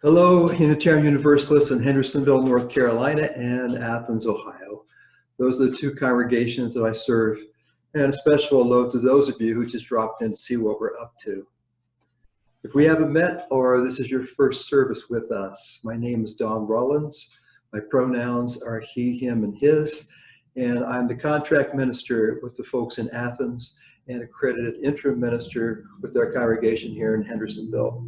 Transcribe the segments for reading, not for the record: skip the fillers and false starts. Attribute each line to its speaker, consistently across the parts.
Speaker 1: Hello, Unitarian Universalists in Hendersonville, North Carolina, and Athens, Ohio. Those are the two congregations that I serve, and a special hello to those of you who just dropped in to see what we're up to. If we haven't met or this is your first service with us, my name is Don Rollins. My pronouns are he, him, and his, and I'm the contract minister with the folks in Athens and accredited interim minister with our congregation here in Hendersonville.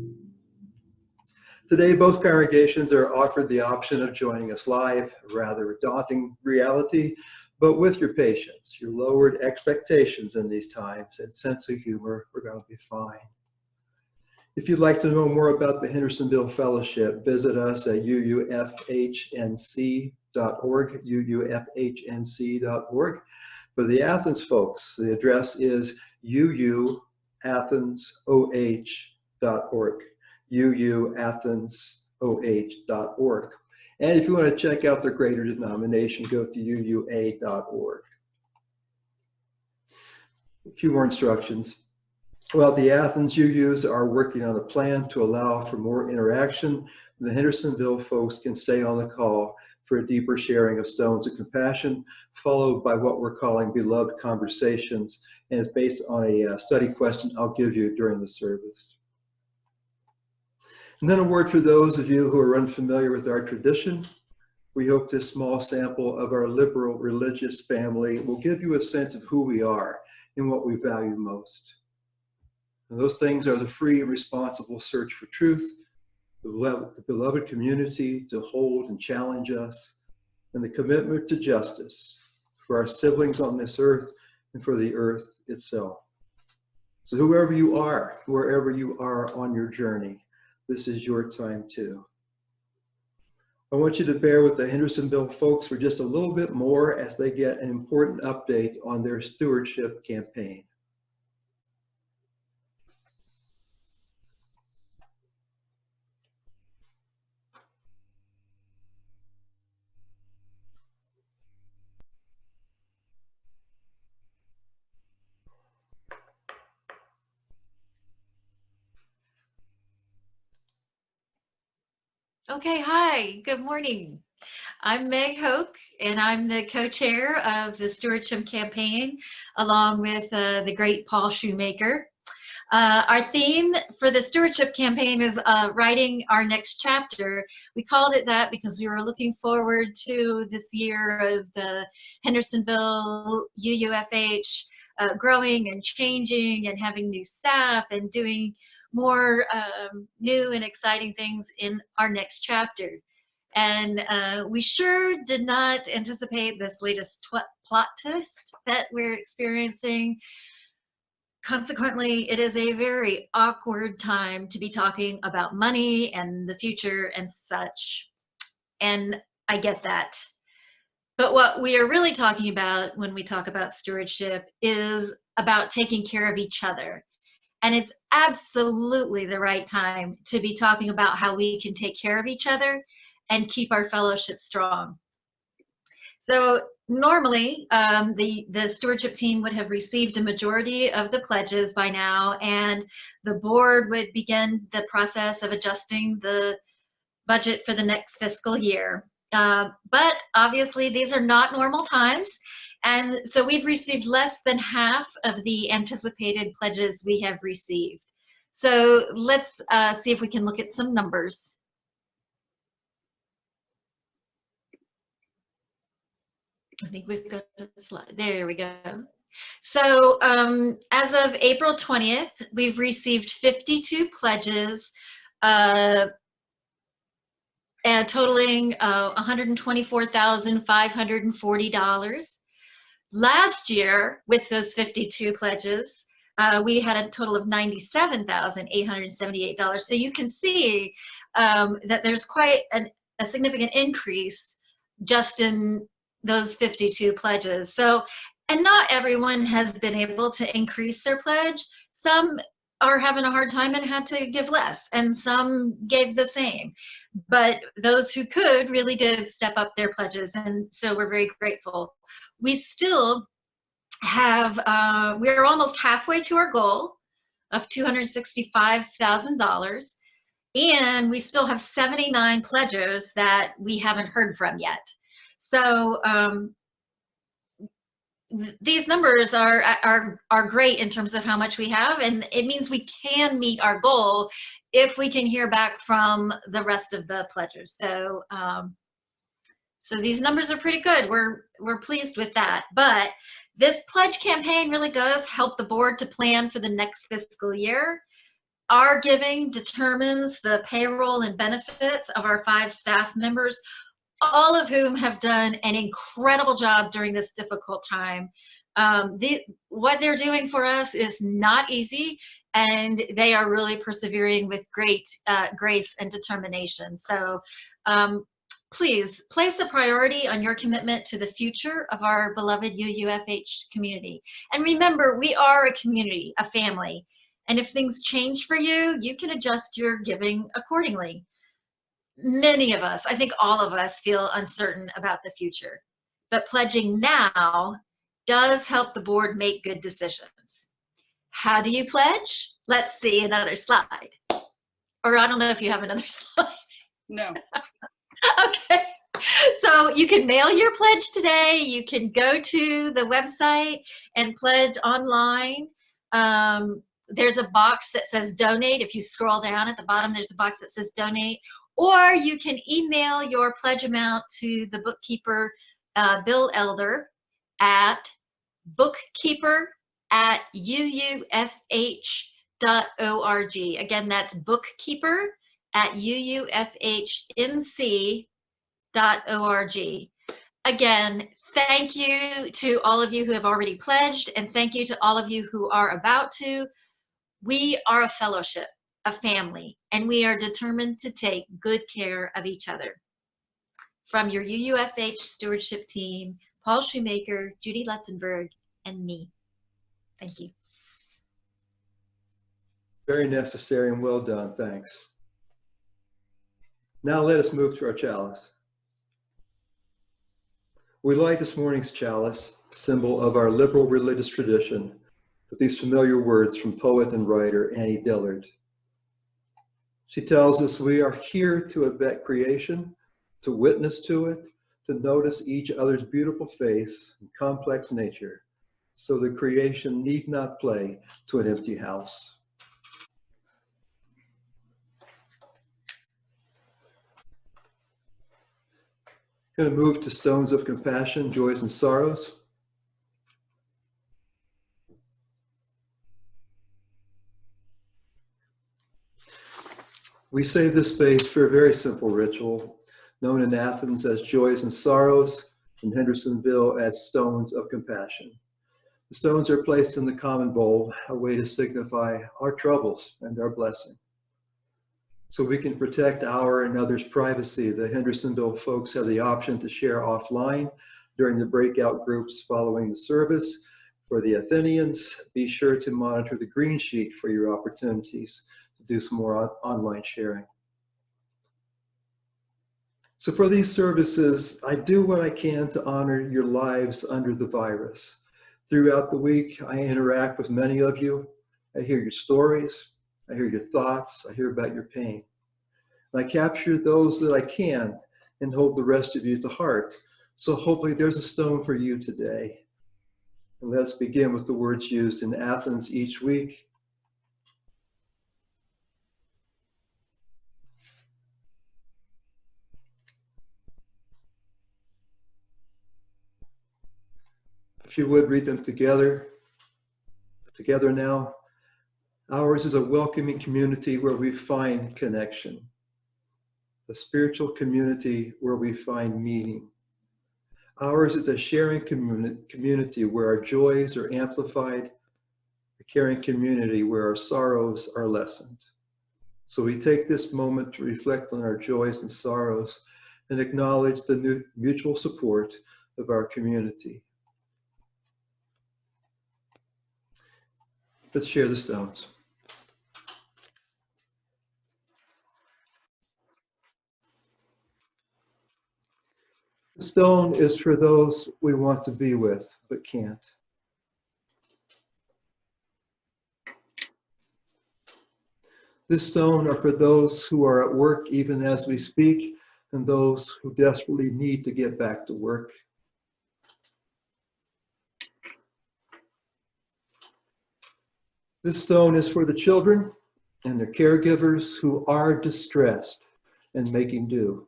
Speaker 1: Today, both congregations are offered the option of joining us live, a rather daunting reality, but with your patience, your lowered expectations in these times, and sense of humor, we're going to be fine. If you'd like to know more about the Hendersonville Fellowship, visit us at uufhnc.org, uufhnc.org. For the Athens folks, the address is uuathensoh.org. uuathensoh.org. And if you want to check out the greater denomination, go to uua.org. A few more instructions. Well, the Athens UUs are working on a plan to allow for more interaction. The Hendersonville folks can stay on the call for a deeper sharing of stones of compassion, followed by what we're calling beloved conversations, and it's based on a study question I'll give you during the service. And then a word for those of you who are unfamiliar with our tradition. We hope this small sample of our liberal religious family will give you a sense of who we are and what we value most. And those things are the free and responsible search for truth, the beloved community to hold and challenge us, and the commitment to justice for our siblings on this earth and for the earth itself. So whoever you are, wherever you are on your journey, this is your time too. I want you to bear with the Hendersonville folks for just a little bit more as they get an important update on their stewardship campaign.
Speaker 2: Okay, hi, good morning. I'm Meg Hoke, and I'm the co-chair of the Stewardship Campaign, along with the great Paul Shoemaker. Our theme for the Stewardship Campaign is writing our next chapter. We called it that because we were looking forward to this year of the Hendersonville UUFH growing and changing and having new staff and doing more new and exciting things in our next chapter. And we sure did not anticipate this latest plot twist that we're experiencing. Consequently, it is a very awkward time to be talking about money and the future and such. And I get that. But what we are really talking about when we talk about stewardship is about taking care of each other. And it's absolutely the right time to be talking about how we can take care of each other and keep our fellowship strong. So normally, the stewardship team would have received a majority of the pledges by now, and the board would begin the process of adjusting the budget for the next fiscal year. But obviously, these are not normal times. And so we've received less than half of the anticipated pledges we have received. So let's see if we can look at some numbers. I think we've got a slide. There we go. So as of April 20th, we've received 52 pledges and totaling $124,540. Last year, with those 52 pledges, we had a total of $97,878. So you can see that there's quite a significant increase just in those 52 pledges. So, and not everyone has been able to increase their pledge. Some are having a hard time and had to give less, and some gave the same. But those who could really did step up their pledges, and so we're very grateful. We still have, we're almost halfway to our goal of $265,000. And we still have 79 pledgers that we haven't heard from yet. So these numbers are great in terms of how much we have, and it means we can meet our goal if we can hear back from the rest of the pledgers. So so these numbers are pretty good. We're pleased with that. But this pledge campaign really does help the board to plan for the next fiscal year. Our giving determines the payroll and benefits of our 5 staff members, all of whom have done an incredible job during this difficult time. What they're doing for us is not easy, and they are really persevering with great grace and determination. So please place a priority on your commitment to the future of our beloved UUFH community. And remember, we are a community, a family. And if things change for you, you can adjust your giving accordingly. Many of us, I think all of us, feel uncertain about the future. But pledging now does help the board make good decisions. How do you pledge? Let's see another slide. Or I don't know if you have another slide.
Speaker 3: No.
Speaker 2: Okay. So you can mail your pledge today. You can go to the website and pledge online. There's a box that says donate. If you scroll down at the bottom, there's a box that says donate. Or you can email your pledge amount to the bookkeeper, Bill Elder, at bookkeeper@uufh.org. Again, that's bookkeeper@uufhnc.org. Again, thank you to all of you who have already pledged, and thank you to all of you who are about to. We are a fellowship, a family, and we are determined to take good care of each other. From your UUFH stewardship team, Paul Shoemaker, Judy Lutzenberg, and me. Thank you.
Speaker 1: Very necessary and well done. Thanks. Now let us move to our chalice. We light this morning's chalice, symbol of our liberal religious tradition, with these familiar words from poet and writer Annie Dillard. She tells us we are here to abet creation, to witness to it, to notice each other's beautiful face and complex nature, so the creation need not play to an empty house. Going to move to stones of compassion, joys and sorrows. We save this space for a very simple ritual, known in Athens as joys and sorrows, in Hendersonville as stones of compassion. The stones are placed in the common bowl, a way to signify our troubles and our blessing. So we can protect our and others' privacy, the Hendersonville folks have the option to share offline during the breakout groups following the service. For the Athenians, be sure to monitor the green sheet for your opportunities to do some more online sharing. So for these services, I do what I can to honor your lives under the virus. Throughout the week, I interact with many of you. I hear your stories, I hear your thoughts, I hear about your pain. And I capture those that I can and hold the rest of you to heart. So hopefully there's a stone for you today. And let's begin with the words used in Athens each week. If you would read them together now. Ours is a welcoming community where we find connection, a spiritual community where we find meaning. Ours is a sharing community where our joys are amplified, a caring community where our sorrows are lessened. So we take this moment to reflect on our joys and sorrows and acknowledge the mutual support of our community. Let's share the stones. The stone is for those we want to be with, but can't. This stone are for those who are at work even as we speak, and those who desperately need to get back to work. This stone is for the children and their caregivers who are distressed and making do.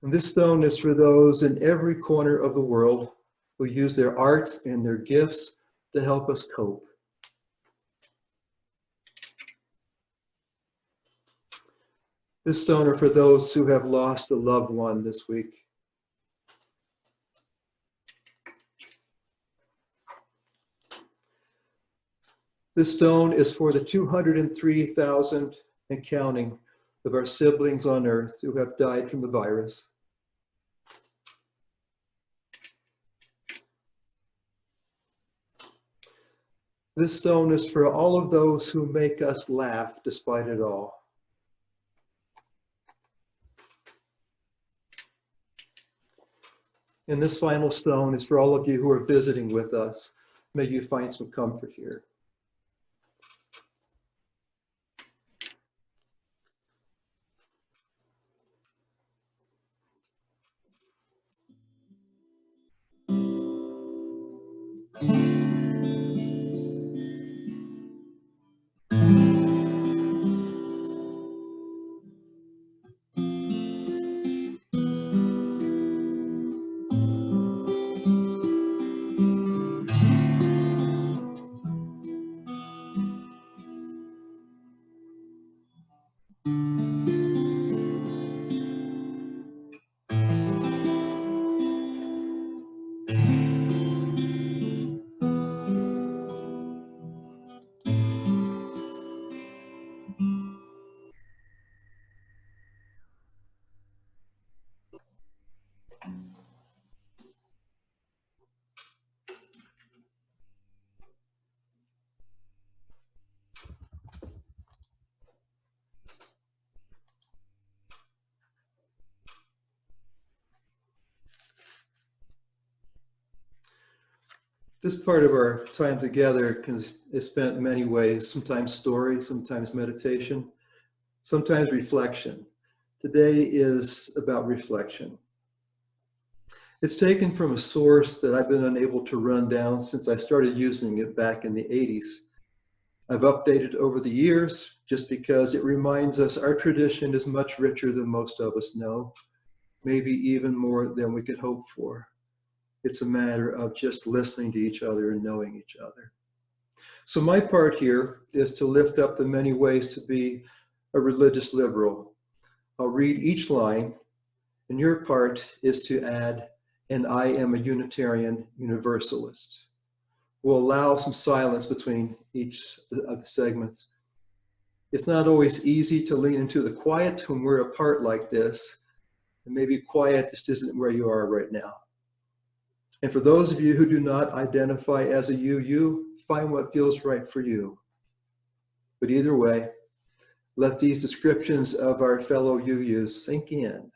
Speaker 1: And this stone is for those in every corner of the world who use their arts and their gifts to help us cope. This stone are for those who have lost a loved one this week. This stone is for the 203,000 and counting of our siblings on earth who have died from the virus. This stone is for all of those who make us laugh despite it all. And this final stone is for all of you who are visiting with us. May you find some comfort here. This part of our time together is spent many ways, sometimes story, sometimes meditation, sometimes reflection. Today is about reflection. It's taken from a source that I've been unable to run down since I started using it back in the 80s. I've updated over the years just because it reminds us our tradition is much richer than most of us know, maybe even more than we could hope for. It's a matter of just listening to each other and knowing each other. So my part here is to lift up the many ways to be a religious liberal. I'll read each line, and your part is to add, and I am a Unitarian Universalist. We'll allow some silence between each of the segments. It's not always easy to lean into the quiet when we're apart like this, and maybe quiet just isn't where you are right now. And for those of you who do not identify as a you, find what feels right for you. But either way, let these descriptions of our fellow UUs sink in,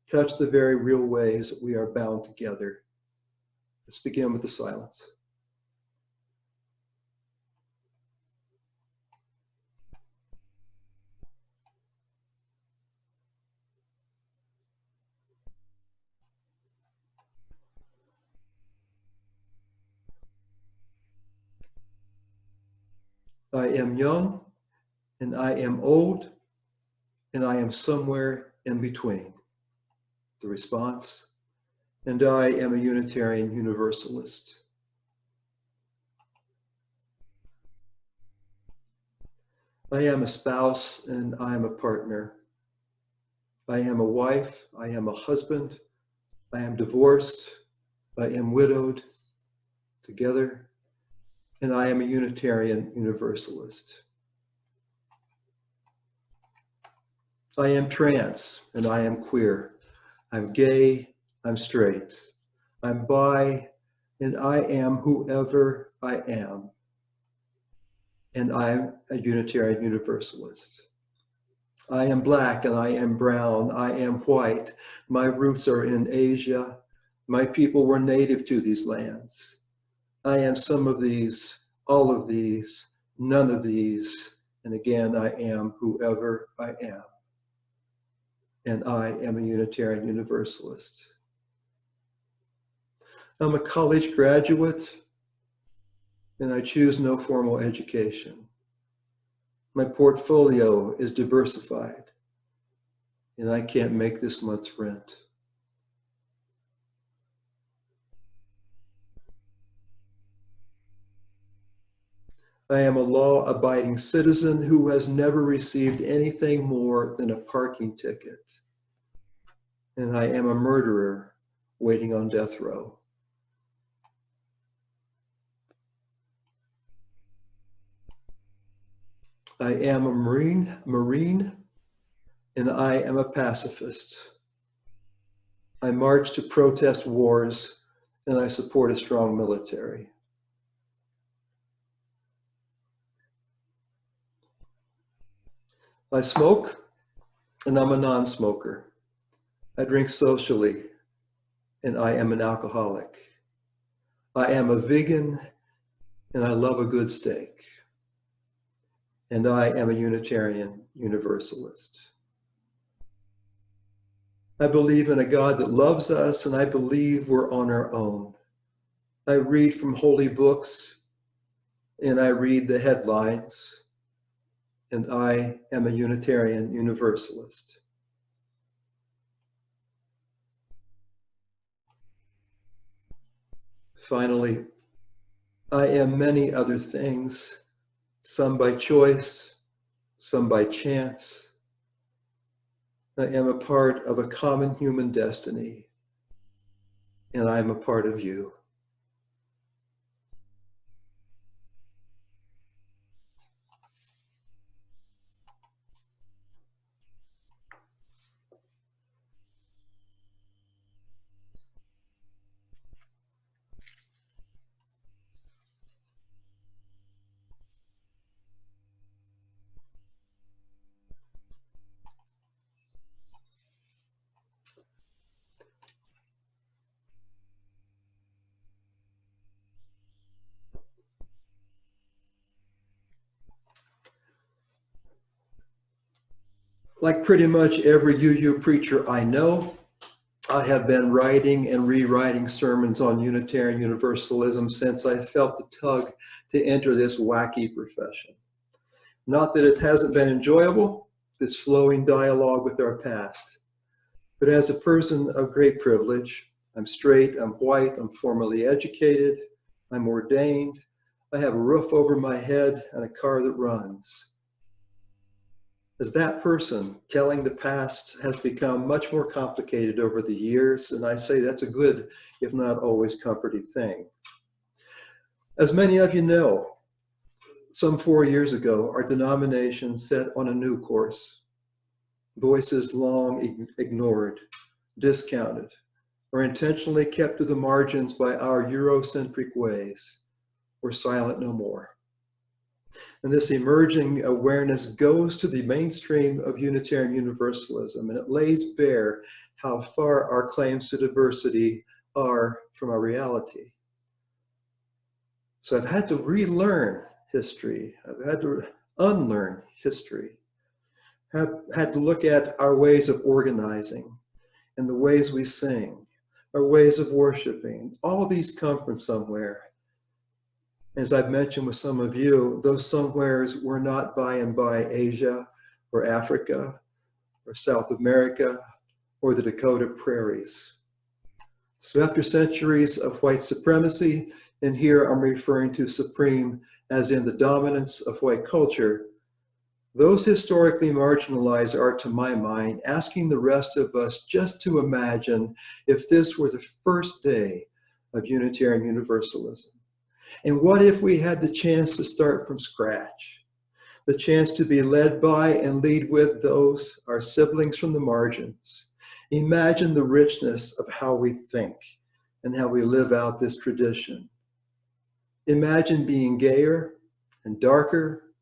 Speaker 1: touch the very real ways we are bound together. Let's begin with the silence. I am young, and I am old, and I am somewhere in between. The response, and I am a Unitarian Universalist. I am a spouse, and I am a partner. I am a wife, I am a husband, I am divorced, I am widowed, together, and I am a Unitarian Universalist. I am trans, and I am queer. I'm gay, I'm straight. I'm bi, and I am whoever I am. And I'm a Unitarian Universalist. I am black, and I am brown. I am white. My roots are in Asia. My people were native to these lands. I am some of these, all of these, none of these, and again, I am whoever I am. And I am a Unitarian Universalist. I'm a college graduate, and I choose no formal education. My portfolio is diversified, and I can't make this month's rent. I am a law-abiding citizen who has never received anything more than a parking ticket. And I am a murderer waiting on death row. I am a Marine, and I am a pacifist. I march to protest wars, and I support a strong military. I smoke, and I'm a non-smoker. I drink socially, and I am an alcoholic. I am a vegan, and I love a good steak. And I am a Unitarian Universalist. I believe in a God that loves us, and I believe we're on our own. I read from holy books, and I read the headlines, and I am a Unitarian Universalist. Finally, I am many other things, some by choice, some by chance. I am a part of a common human destiny, and I am a part of you. Like pretty much every UU preacher I know, I have been writing and rewriting sermons on Unitarian Universalism since I felt the tug to enter this wacky profession. Not that it hasn't been enjoyable, this flowing dialogue with our past, but as a person of great privilege, I'm straight, I'm white, I'm formally educated, I'm ordained, I have a roof over my head and a car that runs. As that person, telling the past has become much more complicated over the years, and I say that's a good, if not always comforting thing. As many of you know, some 4 years ago, our denomination set on a new course. Voices long ignored, discounted, or intentionally kept to the margins by our Eurocentric ways were silent no more. And this emerging awareness goes to the mainstream of Unitarian Universalism, and it lays bare how far our claims to diversity are from our reality. So I've had to relearn history. I've had to unlearn history. I've had to look at our ways of organizing and the ways we sing, our ways of worshiping. All of these come from somewhere. As I've mentioned with some of you, those somewheres were not by and by Asia or Africa or South America or the Dakota prairies. So after centuries of white supremacy, and here I'm referring to supreme as in the dominance of white culture, those historically marginalized are, to my mind, asking the rest of us just to imagine if this were the first day of Unitarian Universalism. And what if we had the chance to start from scratch? The chance to be led by and lead with those, our siblings from the margins. Imagine the richness of how we think and how we live out this tradition. Imagine being gayer and darker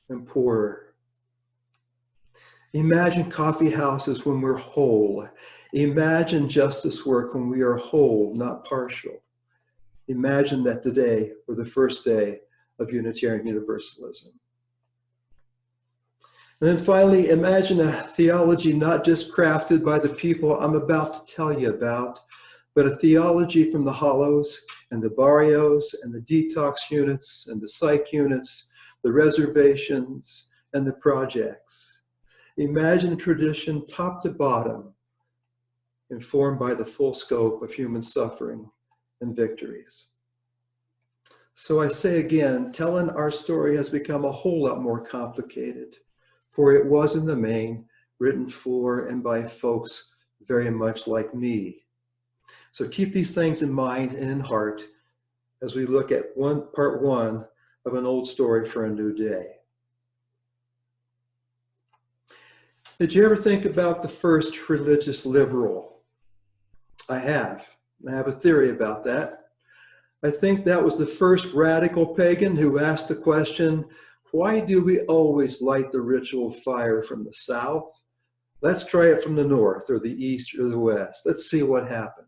Speaker 1: and poorer. Imagine coffee houses when we're whole. Imagine justice work when we are whole, not partial. Imagine that today were the first day of Unitarian Universalism. And then finally, imagine a theology not just crafted by the people I'm about to tell you about, but a theology from the hollows and the barrios and the detox units and the psych units, the reservations and the projects. Imagine a tradition top to bottom, informed by the full scope of human suffering and victories. So I say again, telling our story has become a whole lot more complicated, for it was in the main written for and by folks very much like me. So keep these things in mind and in heart as we look at part one of an old story for a new day. Did you ever think about the first religious liberal? I have. I have a theory about that. I think that was the first radical pagan who asked the question, why do we always light the ritual fire from the south? Let's try it from the north or the east or the west. Let's see what happens.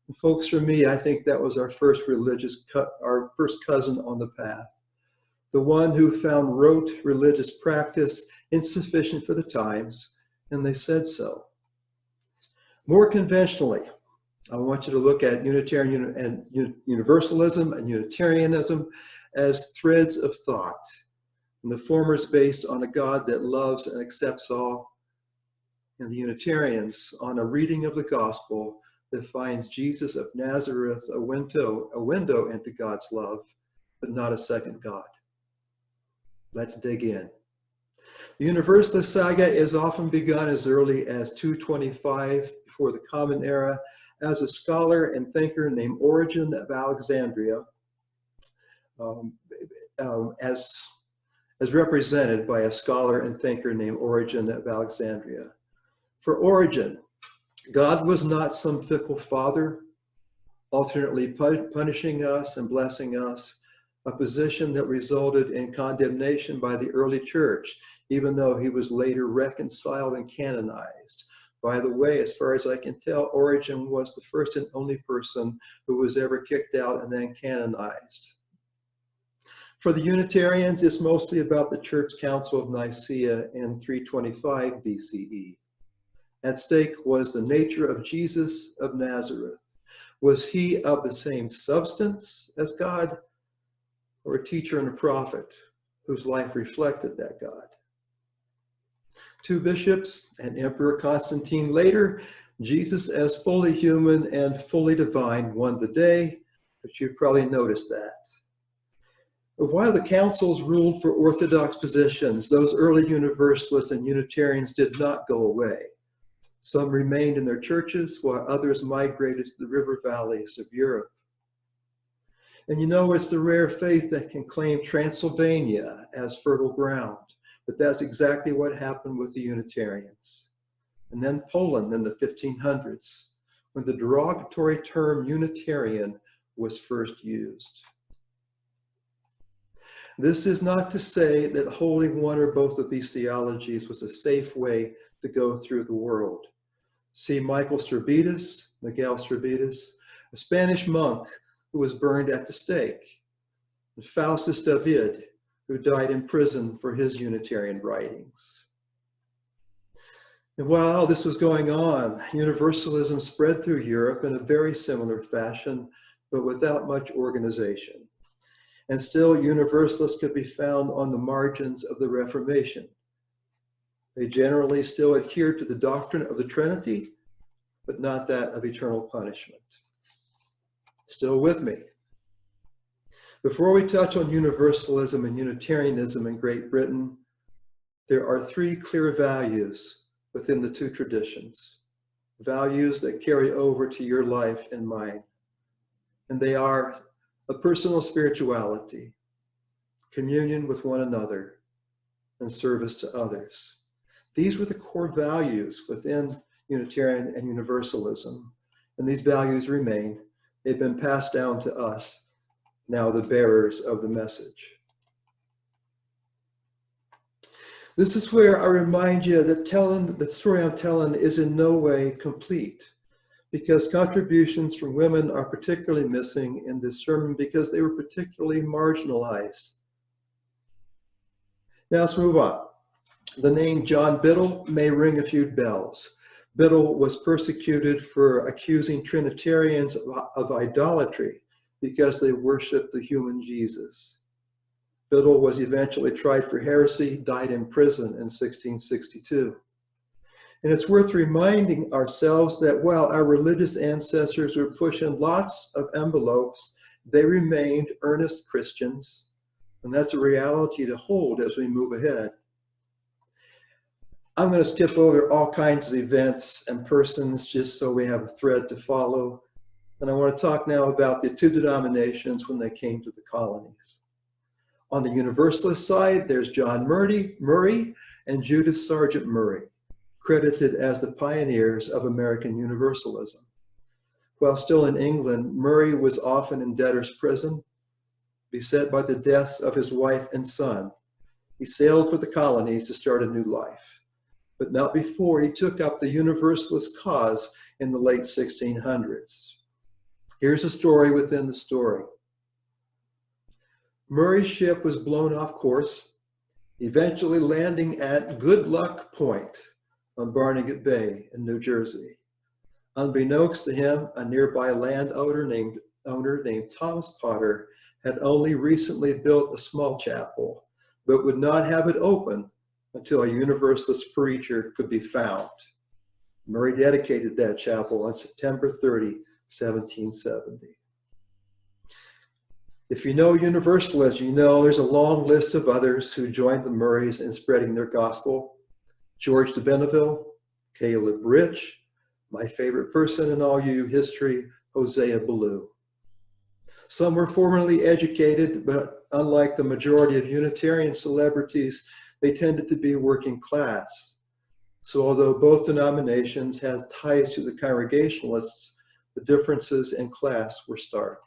Speaker 1: And folks, for me, I think that was our first our first cousin on the path. The one who found rote religious practice insufficient for the times, and they said so. More conventionally, I want you to look at Unitarian and Universalism and Unitarianism as threads of thought. And the former is based on a God that loves and accepts all, and the Unitarians on a reading of the gospel that finds Jesus of Nazareth a window into God's love, but not a second God. Let's dig in. The Universalist saga is often begun as early as 225 before the Common Era as a scholar and thinker named Origen of Alexandria, as represented by a scholar and thinker named Origen of Alexandria. For Origen, God was not some fickle father, alternately punishing us and blessing us, a position that resulted in condemnation by the early church, even though he was later reconciled and canonized. By the way, as far as I can tell, Origen was the first and only person who was ever kicked out and then canonized. For the Unitarians, it's mostly about the Church Council of Nicaea in 325 BCE. At stake was the nature of Jesus of Nazareth. Was he of the same substance as God, or a teacher and a prophet whose life reflected that God? Two bishops and Emperor Constantine later, Jesus as fully human and fully divine won the day, but you've probably noticed that. But while the councils ruled for orthodox positions, those early Universalists and Unitarians did not go away. Some remained in their churches while others migrated to the river valleys of Europe. And you know, it's the rare faith that can claim Transylvania as fertile ground, but that's exactly what happened with the Unitarians. And then Poland in the 1500s, when the derogatory term Unitarian was first used. This is not to say that holding one or both of these theologies was a safe way to go through the world. See Miguel Servetus, a Spanish monk who was burned at the stake, and Faustus David, who died in prison for his Unitarian writings. And while this was going on, Universalism spread through Europe in a very similar fashion, but without much organization. And still, Universalists could be found on the margins of the Reformation. They generally still adhered to the doctrine of the Trinity, but not that of eternal punishment. Still with me? Before we touch on Universalism and Unitarianism in Great Britain, there are three clear values within the two traditions, values that carry over to your life and mine. And they are a personal spirituality, communion with one another, and service to others. These were the core values within Unitarian and Universalism, and these values remain. They've been passed down to us, now the bearers of the message. This is where I remind you that the story I'm telling is in no way complete. because contributions from women are particularly missing in this sermon because they were particularly marginalized. Now let's move on. The name John Biddle may ring a few bells. Biddle was persecuted for accusing Trinitarians of idolatry because they worshiped the human Jesus. Biddle was eventually tried for heresy, died in prison in 1662. And it's worth reminding ourselves that while our religious ancestors were pushing lots of envelopes, they remained earnest Christians. And that's a reality to hold as we move ahead. I'm going to skip over all kinds of events and persons just so we have a thread to follow. And I want to talk now about the two denominations when they came to the colonies. On the Universalist side, there's John Murray and Judith Sargent Murray, credited as the pioneers of American Universalism. While still in England, Murray was often in debtor's prison, beset by the deaths of his wife and son. He sailed for the colonies to start a new life, but not before he took up the Universalist cause in the late 1600s. Here's a story within the story. Murray's ship was blown off course, eventually landing at Good Luck Point on Barnegat Bay in New Jersey. Unbeknownst to him, a nearby landowner named Thomas Potter had only recently built a small chapel, but would not have it open until a Universalist preacher could be found. Murray dedicated that chapel on September 30, 1770. If you know Universalists, you know there's a long list of others who joined the Murrays in spreading their gospel. George de Benneville, Caleb Rich, my favorite person in all U history, Hosea Ballou. Some were formerly educated, but unlike the majority of Unitarian celebrities, they tended to be working class. So although both denominations had ties to the Congregationalists, the differences in class were stark.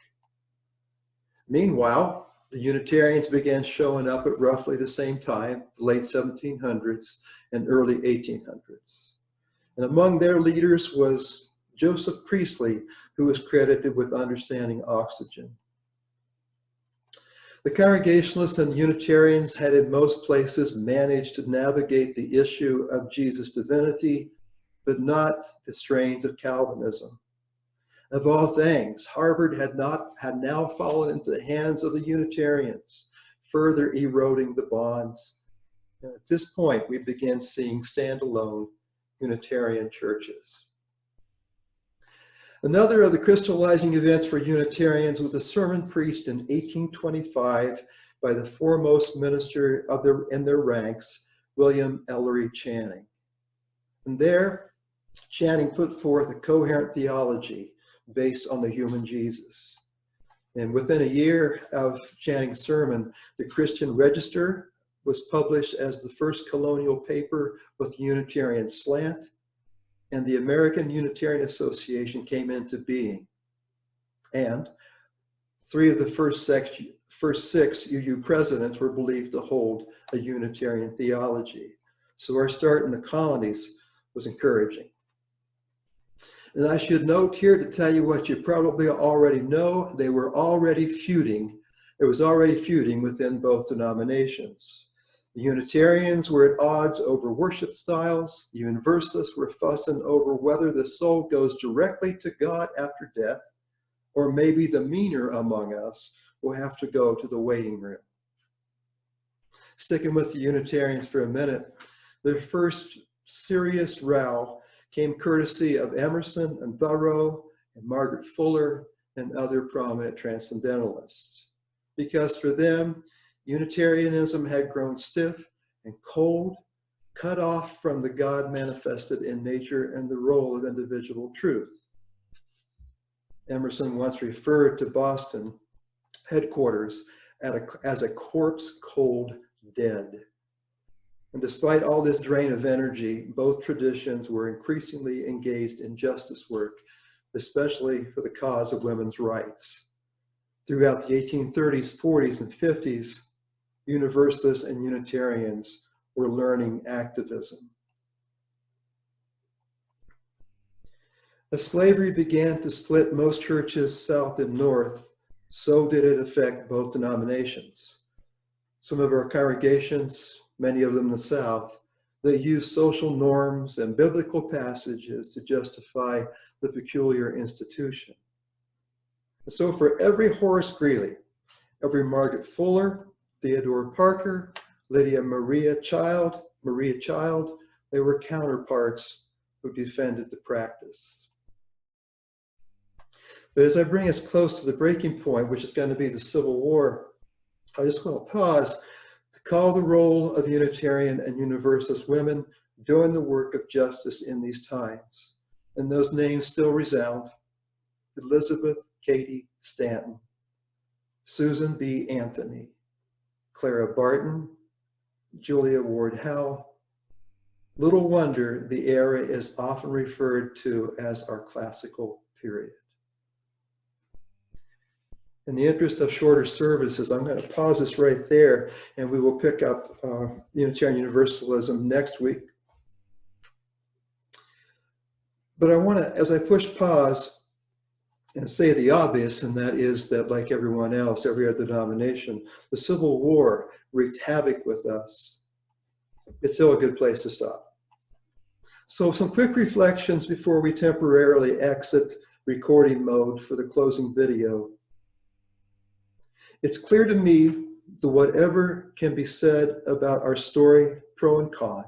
Speaker 1: Meanwhile, the Unitarians began showing up at roughly the same time, the late 1700s and early 1800s. And among their leaders was Joseph Priestley, who was credited with understanding oxygen. The Congregationalists and Unitarians had in most places managed to navigate the issue of Jesus' divinity, but not the strains of Calvinism. Of all things, Harvard had now fallen into the hands of the Unitarians, further eroding the bonds. And at this point, we began seeing standalone Unitarian churches. Another of the crystallizing events for Unitarians was a sermon preached in 1825 by the foremost minister in their ranks, William Ellery Channing. And there, Channing put forth a coherent theology based on the human Jesus. And within a year of Channing's sermon, the Christian Register was published as the first colonial paper with Unitarian slant, and the American Unitarian Association came into being. And 3 of the first 6 UU presidents were believed to hold a Unitarian theology. So our start in the colonies was encouraging. And I should note here to tell you what you probably already know, there was already feuding within both denominations. The Unitarians were at odds over worship styles. The Universalists were fussing over whether the soul goes directly to God after death, or maybe the meaner among us will have to go to the waiting room. Sticking with the Unitarians for a minute, their first serious row came courtesy of Emerson and Thoreau and Margaret Fuller and other prominent transcendentalists. Because for them, Unitarianism had grown stiff and cold, cut off from the God manifested in nature and the role of individual truth. Emerson once referred to Boston headquarters as a corpse cold dead. And despite all this drain of energy, both traditions were increasingly engaged in justice work, especially for the cause of women's rights. Throughout the 1830s, 40s, and 50s, Universalists and Unitarians were learning activism. As slavery began to split most churches south and north, so did it affect both denominations. Some of our congregations, many of them in the South, they used social norms and biblical passages to justify the peculiar institution. And so for every Horace Greeley, every Margaret Fuller, Theodore Parker, Lydia Maria Child, they were counterparts who defended the practice. But as I bring us close to the breaking point, which is going to be the Civil War, I just want to pause to call the role of Unitarian and Universalist women doing the work of justice in these times. And those names still resound: Elizabeth Cady Stanton, Susan B. Anthony, Clara Barton, Julia Ward Howe. Little wonder the era is often referred to as our classical period. In the interest of shorter services, I'm going to pause this right there, and we will pick up Unitarian Universalism next week. But I want to, as I push pause, and say the obvious, and that is that, like everyone else, every other denomination, the Civil War wreaked havoc with us. It's still a good place to stop. So some quick reflections before we temporarily exit recording mode for the closing video. It's clear to me that whatever can be said about our story, pro and con,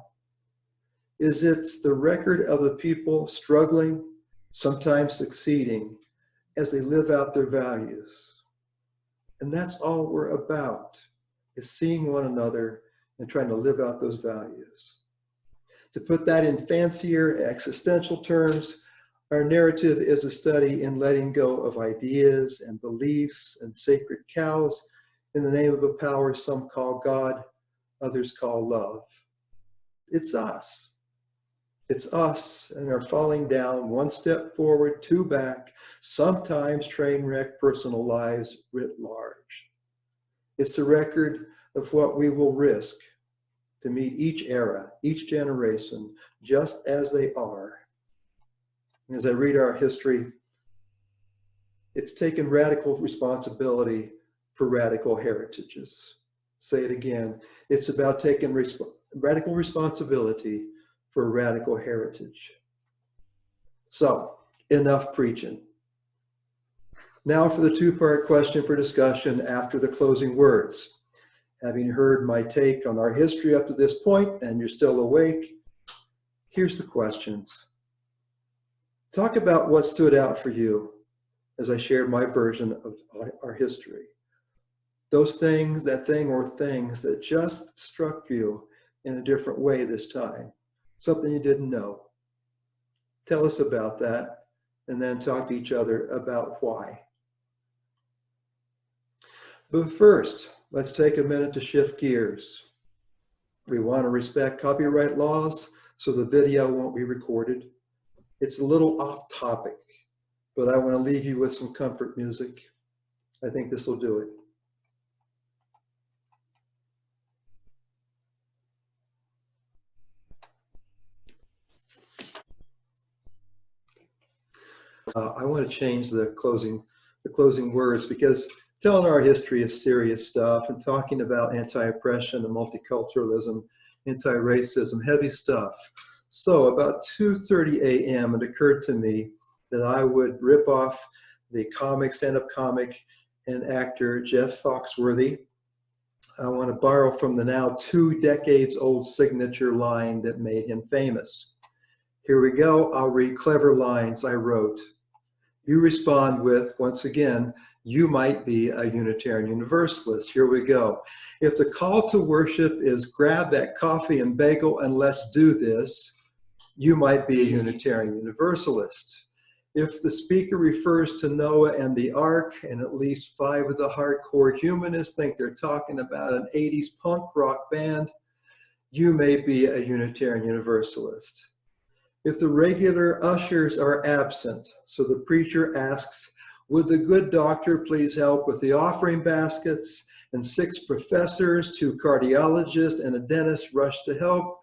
Speaker 1: is it's the record of a people struggling, sometimes succeeding, as they live out their values. And that's all we're about, is seeing one another and trying to live out those values. To put that in fancier existential terms, our narrative is a study in letting go of ideas and beliefs and sacred cows in the name of a power some call God, others call love. It's us. It's us and our falling down, one step forward, two back, sometimes train wreck personal lives writ large. It's a record of what we will risk to meet each era, each generation, just as they are. And as I read our history, it's taken radical responsibility for radical heritages. Say it again. It's about taking radical responsibility for radical heritage. So, enough preaching. Now for the two-part question for discussion after the closing words. Having heard my take on our history up to this point, and you're still awake, here's the questions. Talk about what stood out for you as I shared my version of our history. Those things, that thing or things that just struck you in a different way this time. Something you didn't know. Tell us about that, and then talk to each other about why. But first, let's take a minute to shift gears. We want to respect copyright laws, so the video won't be recorded. It's a little off topic, but I want to leave you with some comfort music. I think this will do it. I want to change the closing words, because telling our history is serious stuff, and talking about anti-oppression and multiculturalism, anti-racism, heavy stuff. So about 2:30 a.m. it occurred to me that I would rip off the stand-up comic and actor Jeff Foxworthy. I want to borrow from the now 2 decades old signature line that made him famous. Here we go. I'll read clever lines I wrote. You respond with, once again, you might be a Unitarian Universalist. Here we go. If the call to worship is grab that coffee and bagel and let's do this, you might be a Unitarian Universalist. If the speaker refers to Noah and the Ark, and at least 5 of the hardcore humanists think they're talking about an 80s punk rock band, you may be a Unitarian Universalist. If the regular ushers are absent, so the preacher asks, would the good doctor please help with the offering baskets, and 6 professors, 2 cardiologists, and a dentist rush to help,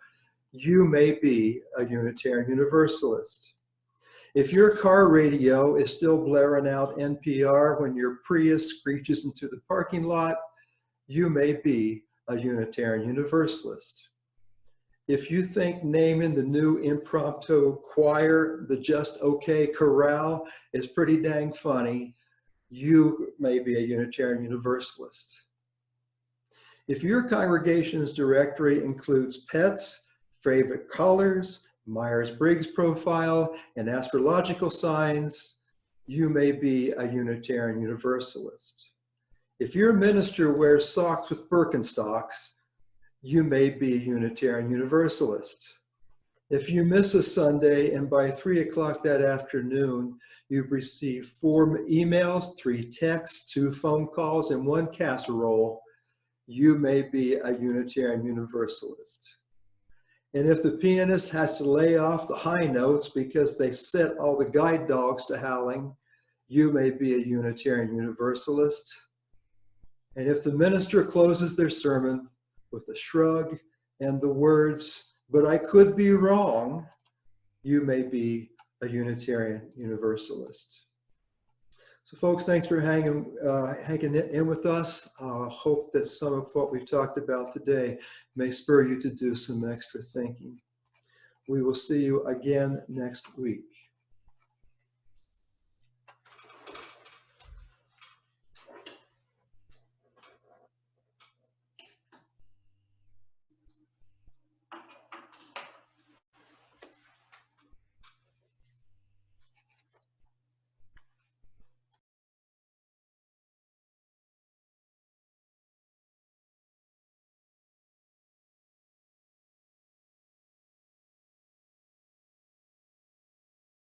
Speaker 1: you may be a Unitarian Universalist. If your car radio is still blaring out NPR when your Prius screeches into the parking lot, you may be a Unitarian Universalist. If you think naming the new impromptu choir the Just Okay Chorale is pretty dang funny, you may be a Unitarian Universalist. If your congregation's directory includes pets, favorite colors, Myers-Briggs profile, and astrological signs, you may be a Unitarian Universalist. If your minister wears socks with Birkenstocks, you may be a Unitarian Universalist. If you miss a Sunday and by 3 o'clock that afternoon, you've received 4 emails, 3 texts, 2 phone calls, and 1 casserole, you may be a Unitarian Universalist. And if the pianist has to lay off the high notes because they set all the guide dogs to howling, you may be a Unitarian Universalist. And if the minister closes their sermon with a shrug and the words, "But I could be wrong," you may be a Unitarian Universalist. So folks, thanks for hanging in with us. Hope that some of what we've talked about today may spur you to do some extra thinking. We will see you again next week.